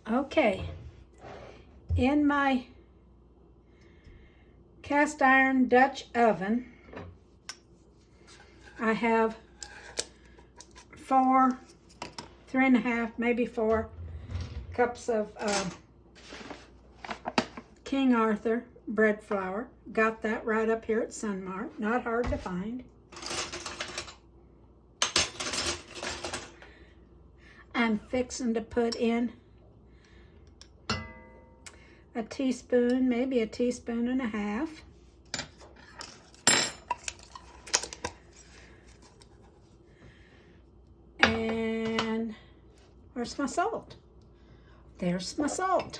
Okay, in my cast iron Dutch oven, I have 3.5, maybe 4 cups of King Arthur bread flour. Got that right up here at Sunmart, not hard to find. I'm fixing to put in a teaspoon, maybe a teaspoon and a half. And where's my salt? There's my salt.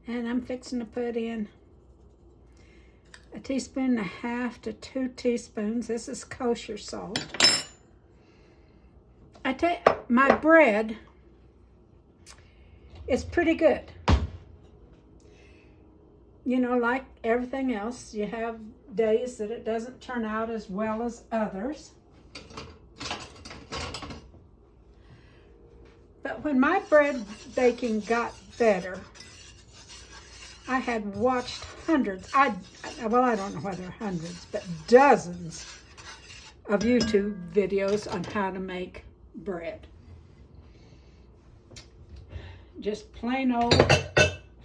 And I'm fixing to put in a teaspoon and a half to 2 teaspoons. This is kosher salt. I tell you, my bread is pretty good. You know, like everything else, you have days that it doesn't turn out as well as others. But when my bread baking got better, I had watched hundreds, well, I don't know whether hundreds, but dozens of YouTube videos on how to make bread. Just plain old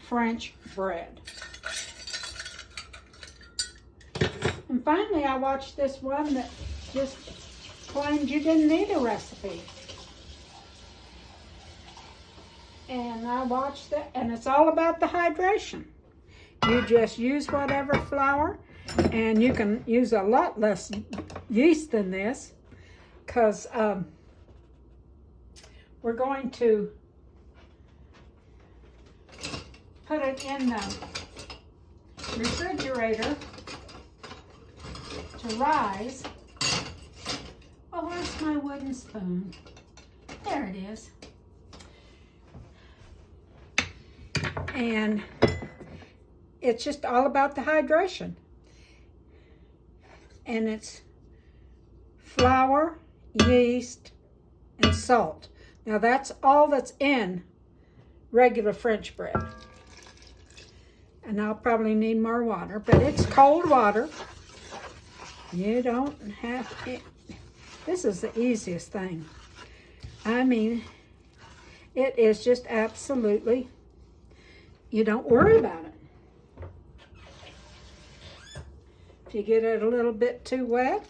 French bread. And finally, I watched this one that just claimed you didn't need a recipe. And I watched it, and it's all about the hydration. You just use whatever flour, and you can use a lot less yeast than this, because we're going to put it in the refrigerator to rise. Oh, where's my wooden spoon? There it is. And it's just all about the hydration. And it's flour, yeast, and salt. Now that's all that's in regular French bread. And I'll probably need more water, but it's cold water. You don't have it. This is the easiest thing. I mean, it is just absolutely, you don't worry about it. If you get it a little bit too wet,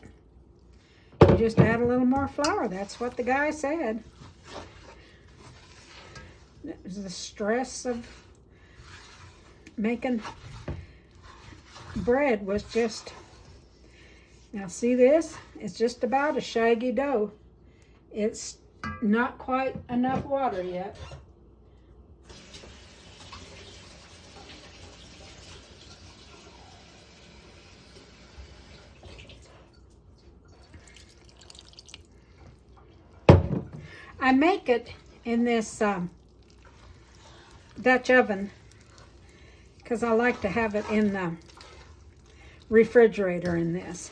you just add a little more flour. That's what the guy said. It was the stress of making bread was just, now see this? It's just about a shaggy dough. It's not quite enough water yet. I make it in this Dutch oven because I like to have it in the refrigerator in this.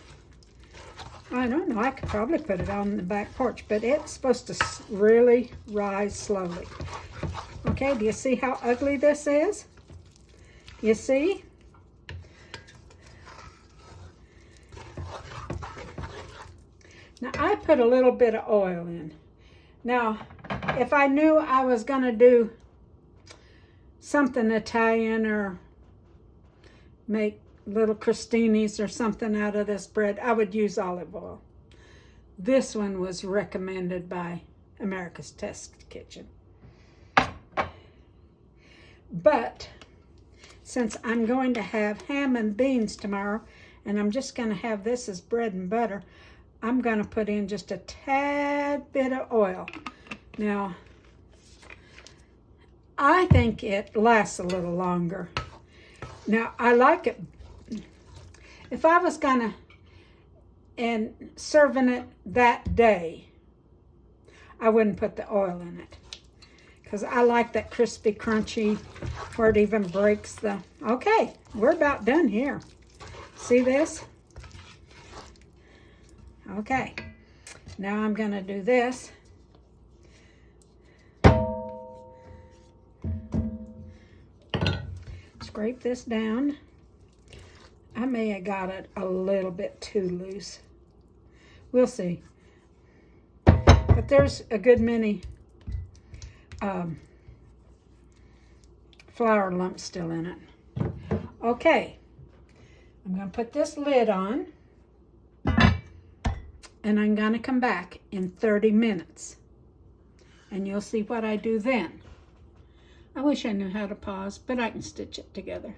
I don't know, I could probably put it on the back porch, but it's supposed to really rise slowly. Okay, do you see how ugly this is? You see? Now I put a little bit of oil in. Now, if I knew I was going to do something Italian or make little crostinis or something out of this bread, I would use olive oil. This one was recommended by America's Test Kitchen. But since I'm going to have ham and beans tomorrow, and I'm just going to have this as bread and butter, I'm going to put in just a tad bit of oil. Now, I think it lasts a little longer. Now, I like it. If I was going to, and serving it that day, I wouldn't put the oil in it. Because I like that crispy, crunchy, where it even breaks the... Okay, we're about done here. See this? Okay, now I'm going to do this. scrape this down. I may have got it a little bit too loose. We'll see. But there's a good many flour lumps still in it. Okay, I'm going to put this lid on, and I'm going to come back in 30 minutes, and you'll see what I do then. I wish I knew how to pause, but I can stitch it together.